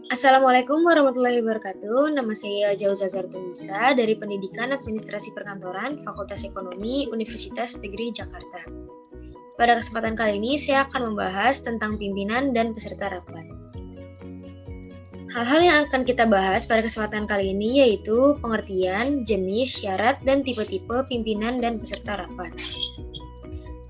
Assalamualaikum warahmatullahi wabarakatuh. Nama saya Jauza Zartunisa dari Pendidikan Administrasi Perkantoran Fakultas Ekonomi Universitas Negeri Jakarta. Pada kesempatan kali ini saya akan membahas tentang pimpinan dan peserta rapat. Hal-hal yang akan kita bahas pada kesempatan kali ini yaitu pengertian, jenis, syarat, dan tipe-tipe pimpinan dan peserta rapat.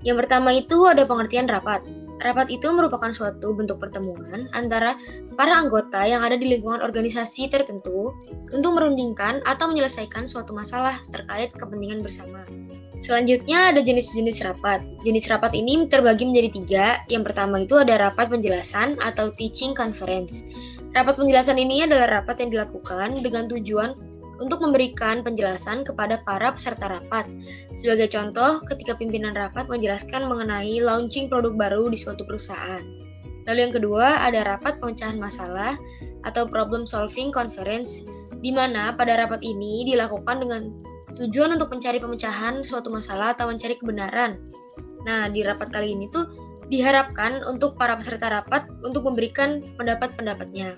Yang pertama itu ada pengertian rapat. Rapat itu merupakan suatu bentuk pertemuan antara para anggota yang ada di lingkungan organisasi tertentu untuk merundingkan atau menyelesaikan suatu masalah terkait kepentingan bersama. Selanjutnya ada jenis-jenis rapat. Jenis rapat ini terbagi menjadi 3. Yang pertama itu ada rapat penjelasan atau teaching conference. Rapat penjelasan ini adalah rapat yang dilakukan dengan tujuan untuk memberikan penjelasan kepada para peserta rapat. Sebagai contoh, ketika pimpinan rapat menjelaskan mengenai launching produk baru di suatu perusahaan. Lalu yang kedua, ada rapat pemecahan masalah atau problem solving conference, di mana pada rapat ini dilakukan dengan tujuan untuk mencari pemecahan suatu masalah atau mencari kebenaran. Nah, di rapat kali ini tuh diharapkan untuk para peserta rapat untuk memberikan pendapat-pendapatnya.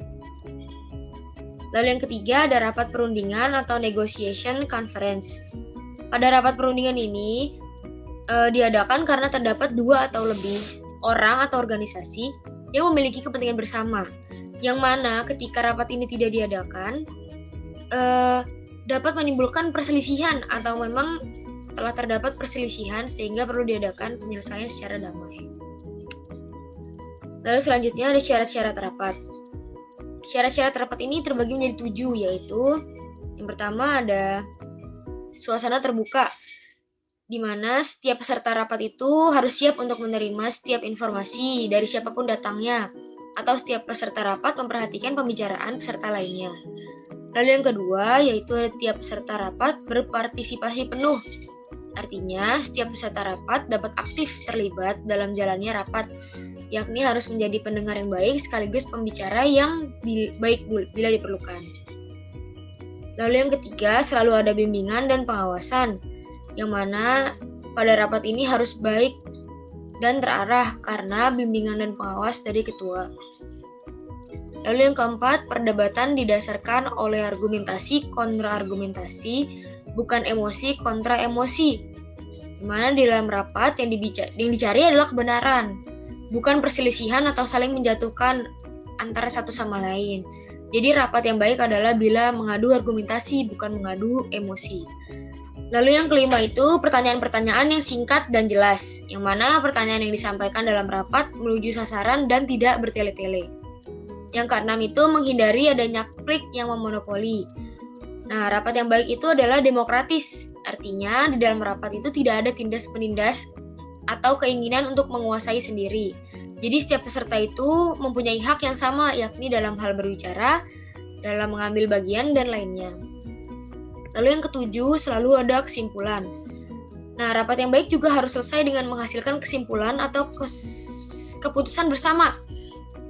Lalu yang ketiga ada rapat perundingan atau negotiation conference. Pada rapat perundingan ini diadakan karena terdapat 2 atau lebih orang atau organisasi yang memiliki kepentingan bersama, yang mana ketika rapat ini tidak diadakan dapat menimbulkan perselisihan atau memang telah terdapat perselisihan sehingga perlu diadakan penyelesaian secara damai. Lalu selanjutnya ada syarat-syarat rapat. Syarat-syarat rapat ini terbagi menjadi 7, yaitu yang pertama ada suasana terbuka, di mana setiap peserta rapat itu harus siap untuk menerima setiap informasi dari siapapun datangnya, atau setiap peserta rapat memperhatikan pembicaraan peserta lainnya. Lalu yang kedua, yaitu setiap peserta rapat berpartisipasi penuh. Artinya, setiap peserta rapat dapat aktif terlibat dalam jalannya rapat, yakni harus menjadi pendengar yang baik sekaligus pembicara yang baik bila diperlukan. Lalu yang ketiga, selalu ada bimbingan dan pengawasan, yang mana pada rapat ini harus baik dan terarah karena bimbingan dan pengawas dari ketua. Lalu yang keempat, perdebatan didasarkan oleh argumentasi kontra argumentasi, bukan emosi kontra emosi, di mana di dalam rapat yang dicari adalah kebenaran, bukan perselisihan atau saling menjatuhkan antara satu sama lain. Jadi rapat yang baik adalah bila mengadu argumentasi, bukan mengadu emosi. Lalu yang kelima itu pertanyaan-pertanyaan yang singkat dan jelas, yang mana pertanyaan yang disampaikan dalam rapat menuju sasaran dan tidak bertele-tele. Yang keenam itu menghindari adanya klik yang memonopoli. Nah, rapat yang baik itu adalah demokratis. Artinya di dalam rapat itu tidak ada tindas-penindas atau keinginan untuk menguasai sendiri. Jadi setiap peserta itu mempunyai hak yang sama, yakni dalam hal berbicara, dalam mengambil bagian, dan lainnya. Lalu yang ketujuh, selalu ada kesimpulan. Nah, rapat yang baik juga harus selesai dengan menghasilkan kesimpulan atau keputusan bersama.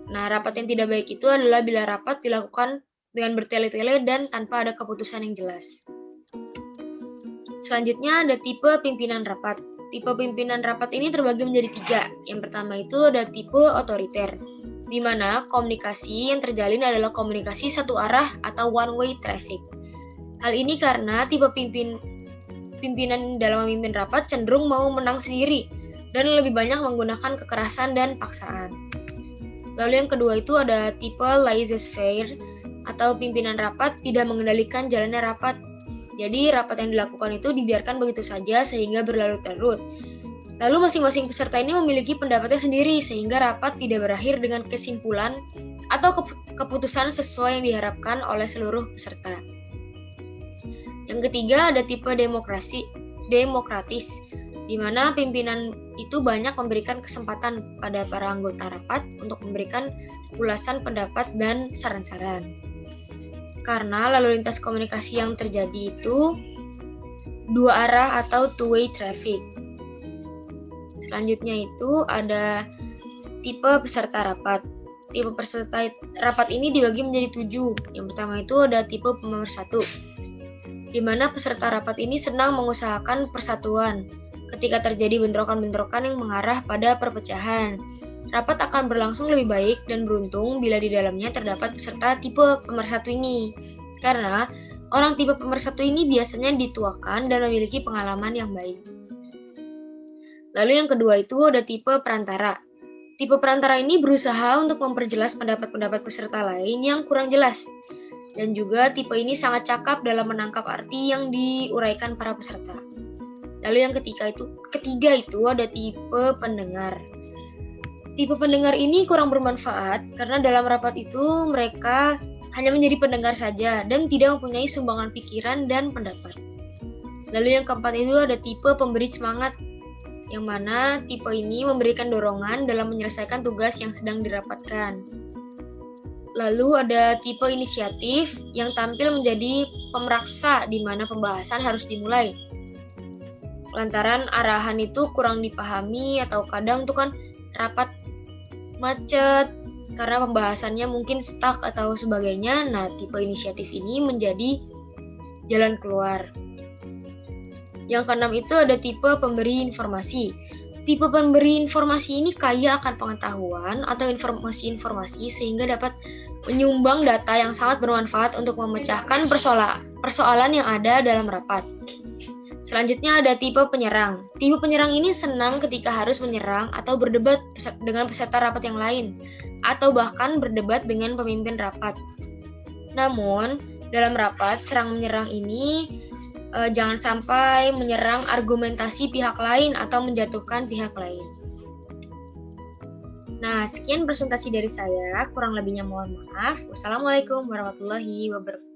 Nah, rapat yang tidak baik itu adalah bila rapat dilakukan dengan bertele-tele dan tanpa ada keputusan yang jelas. Selanjutnya ada tipe pimpinan rapat. Tipe pimpinan rapat ini terbagi menjadi 3. Yang pertama itu ada tipe otoriter, di mana komunikasi yang terjalin adalah komunikasi satu arah atau one-way traffic. Hal ini karena tipe pimpinan dalam memimpin rapat cenderung mau menang sendiri dan lebih banyak menggunakan kekerasan dan paksaan. Lalu yang kedua itu ada tipe laissez-faire atau pimpinan rapat tidak mengendalikan jalannya rapat. Jadi rapat yang dilakukan itu dibiarkan begitu saja sehingga berlarut-larut. Lalu masing-masing peserta ini memiliki pendapatnya sendiri sehingga rapat tidak berakhir dengan kesimpulan atau keputusan sesuai yang diharapkan oleh seluruh peserta. Yang ketiga ada tipe demokratis, di mana pimpinan itu banyak memberikan kesempatan pada para anggota rapat untuk memberikan ulasan pendapat dan saran-saran. Karena lalu lintas komunikasi yang terjadi itu 2 arah atau two-way traffic. Selanjutnya itu ada tipe peserta rapat. Tipe peserta rapat ini dibagi menjadi 7. Yang pertama itu ada tipe pemersatu, di mana peserta rapat ini senang mengusahakan persatuan ketika terjadi bentrokan-bentrokan yang mengarah pada perpecahan. Rapat akan berlangsung lebih baik dan beruntung bila di dalamnya terdapat peserta tipe pemersatu ini. Karena orang tipe pemersatu ini biasanya dituakan dan memiliki pengalaman yang baik. Lalu yang kedua itu ada tipe perantara. Tipe perantara ini berusaha untuk memperjelas pendapat-pendapat peserta lain yang kurang jelas. Dan juga tipe ini sangat cakap dalam menangkap arti yang diuraikan para peserta. Lalu yang ketiga itu ada tipe pendengar. Tipe pendengar ini kurang bermanfaat karena dalam rapat itu mereka hanya menjadi pendengar saja dan tidak mempunyai sumbangan pikiran dan pendapat. Lalu yang keempat itu ada tipe pemberi semangat, yang mana tipe ini memberikan dorongan dalam menyelesaikan tugas yang sedang dirapatkan. Lalu ada tipe inisiatif yang tampil menjadi pemeraksa di mana pembahasan harus dimulai. Lantaran arahan itu kurang dipahami atau kadang tuh kan rapat macet karena pembahasannya mungkin stuck atau sebagainya. Nah, tipe inisiatif ini menjadi jalan keluar. Yang keenam itu ada tipe pemberi informasi. Tipe pemberi informasi ini kaya akan pengetahuan atau informasi-informasi sehingga dapat menyumbang data yang sangat bermanfaat untuk memecahkan persoalan yang ada dalam rapat. Selanjutnya ada tipe penyerang. Tipe penyerang ini senang ketika harus menyerang atau berdebat dengan peserta rapat yang lain, atau bahkan berdebat dengan pemimpin rapat. Namun, dalam rapat serang-menyerang ini jangan sampai menyerang argumentasi pihak lain atau menjatuhkan pihak lain. Nah, sekian presentasi dari saya. Kurang lebihnya mohon maaf. Wassalamualaikum warahmatullahi wabarakatuh.